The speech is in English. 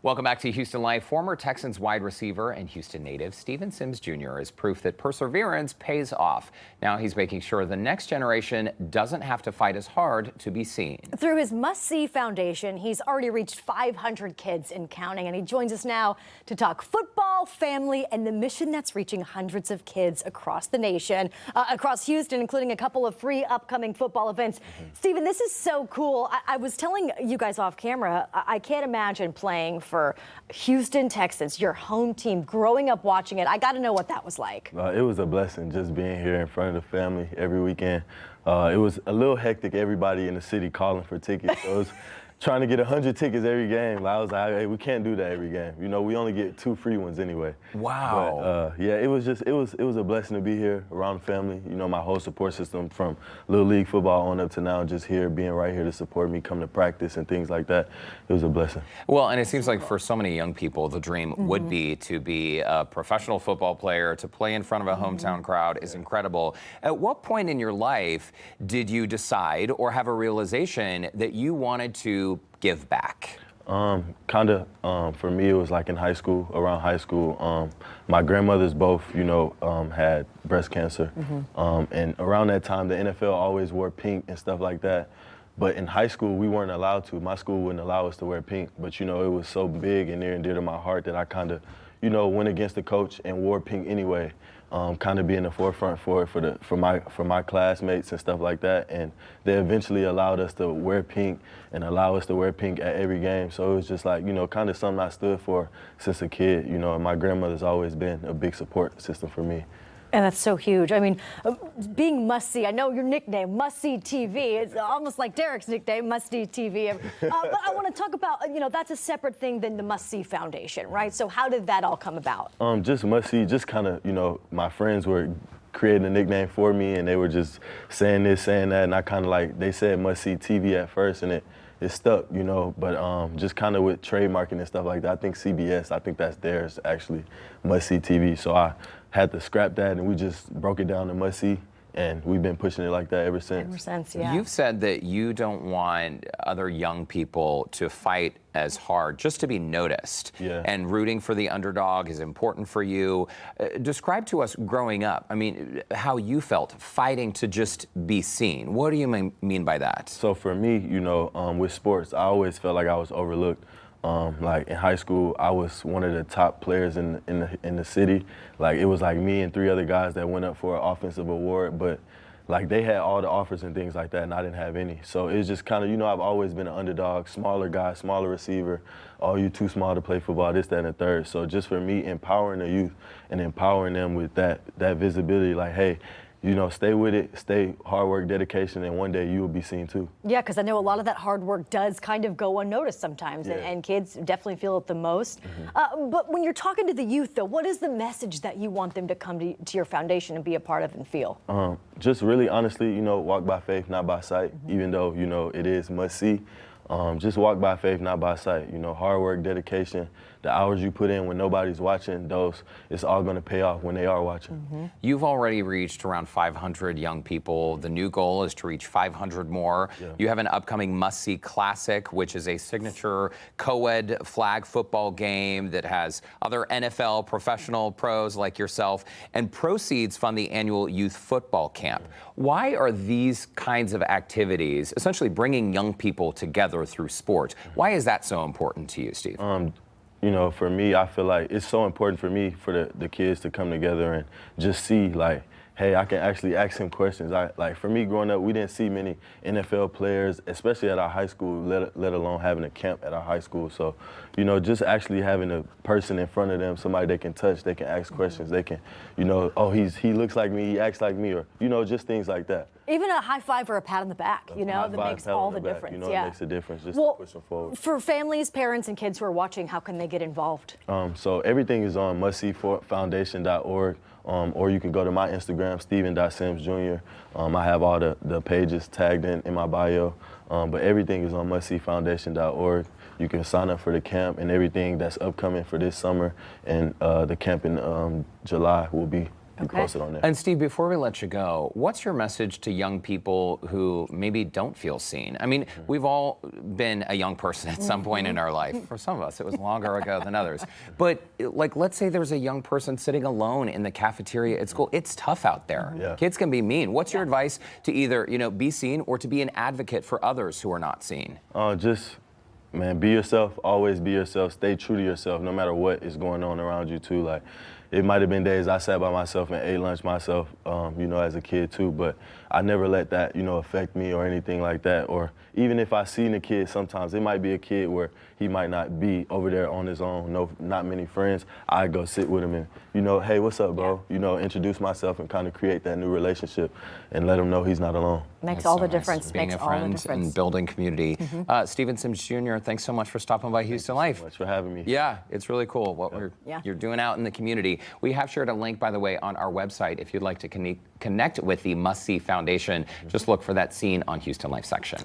Welcome back to Houston Life. Former Texans wide receiver and Houston native Steven Sims Jr. is proof that perseverance pays off. Now he's making sure the next generation doesn't have to fight as hard to be seen. Through his Must See Foundation, he's already reached 500 kids and counting, and he joins us now to talk football, family, and the mission that's reaching hundreds of kids across the nation, across Houston, including a couple of free upcoming football events. Steven, this is so cool. I was telling you guys off camera, I can't imagine playing for Houston Texans, your home team, growing up watching it. I got to know what that was like. It was a blessing just being here in front of the family every weekend. It was a little hectic, everybody in the city calling for tickets. So it was trying to get 100 tickets every game. I was like, hey, we can't do that every game. You know, we only get 2 free ones anyway. Wow. But, yeah, it was a blessing to be here around the family. You know, my whole support system from Little League football on up to now, just here, being right here to support me, come to practice and things like that. It was a blessing. Well, and it seems like for so many young people, the dream would be to be a professional football player, to play in front of a hometown crowd is incredible. At what point in your life did you decide or have a realization that you wanted to give back? For me, it was like in high school, around high school. My grandmothers both, had breast cancer. And around that time, the NFL always wore pink and stuff like that. But in high school, we weren't allowed to. My school wouldn't allow us to wear pink. But, it was so big and near and dear to my heart that I kind of, went against the coach and wore pink anyway. Kind of be in the forefront for my classmates and stuff like that, and they eventually allowed us to wear pink and allow us to wear pink at every game. So it was just like kind of something I stood for since a kid. And my grandmother's always been a big support system for me. And that's so huge. I mean, being Must See, I know your nickname, Must See TV. It's almost like Derek's nickname, Must See TV. But I want to talk about, that's a separate thing than the Must See Foundation, right? So how did that all come about? Just Must See, just kind of, my friends were creating a nickname for me, and they were just saying this, saying that, and I kind of they said Must See TV at first, and it stuck, but just kind of with trademarking and stuff like that. I think CBS, I think that's theirs actually, Must See TV. So I had to scrap that, and we just broke it down to Must See, and we've been pushing it like that ever since. Ever since, yeah. You've said that you don't want other young people to fight as hard, just to be noticed. Yeah. And rooting for the underdog is important for you. Describe to us growing up, how you felt fighting to just be seen. What do you mean by that? So for me, with sports, I always felt like I was overlooked. Like in high school, I was one of the top players in the city. Like it was like me and 3 other guys that went up for an offensive award, but like they had all the offers and things like that, and I didn't have any. So it's just kind of, I've always been an underdog, smaller guy, smaller receiver. Oh, you too small to play football, this, that, and the third. So just for me, empowering the youth and empowering them with that visibility, like, hey, stay with it, stay hard work, dedication, and one day you will be seen too. Yeah, because I know a lot of that hard work does kind of go unnoticed sometimes, yeah. and kids definitely feel it the most. But when you're talking to the youth, though, what is the message that you want them to come to your foundation and be a part of and feel? Just really honestly, walk by faith, not by sight, even though, it is must see. Just walk by faith, not by sight. Hard work, dedication, the hours you put in when nobody's watching, it's all going to pay off when they are watching. You've already reached around 500 young people. The new goal is to reach 500 more. Yeah. You have an upcoming Must See Classic, which is a signature co-ed flag football game that has other NFL professional pros like yourself, and proceeds fund the annual youth football camp. Why are these kinds of activities, essentially bringing young people together through sport, why is that so important to you, Steve? For me, I feel like it's so important for me for the kids to come together and just see, like, hey, I can actually ask him questions. Like for me growing up, we didn't see many NFL players, especially at our high school, let alone having a camp at our high school. So, just actually having a person in front of them, somebody they can touch, they can ask questions, they can, oh, he looks like me, he acts like me, or, just things like that. Even a high five or a pat on the back, that makes all the difference. It makes a difference just to push them forward. For families, parents, and kids who are watching, how can they get involved? So everything is on mustseefoundation.org, or you can go to my Instagram, Steven.Sims Jr. I have all the pages tagged in my bio, but everything is on mustseefoundation.org. You can sign up for the camp and everything that's upcoming for this summer, and the camp in July will be you post it on there. And Steve, before we let you go, what's your message to young people who maybe don't feel seen? I mean, we've all been a young person at some point in our life. For some of us, it was longer ago than others. But like, let's say there's a young person sitting alone in the cafeteria at school. It's tough out there. Yeah. Kids can be mean. What's your advice to either, be seen or to be an advocate for others who are not seen? Man, be yourself, always be yourself, stay true to yourself, no matter what is going on around you too. Like, it might have been days I sat by myself and ate lunch myself, as a kid too, but I never let that, affect me or anything like that. Or even if I seen a kid, sometimes it might be a kid where he might not be over there on his own, not many friends. I go sit with him and, hey, what's up, bro? Introduce myself and kind of create that new relationship and let him know he's not alone. Makes all the difference. Being a friend and building community. Steven Sims Jr., thanks so much for stopping by Houston Life. Thanks so much for having me. Yeah, it's really cool what you're doing out in the community. We have shared a link, by the way, on our website if you'd like to connect with the Must See Foundation. Just look for that scene on Houston Life section.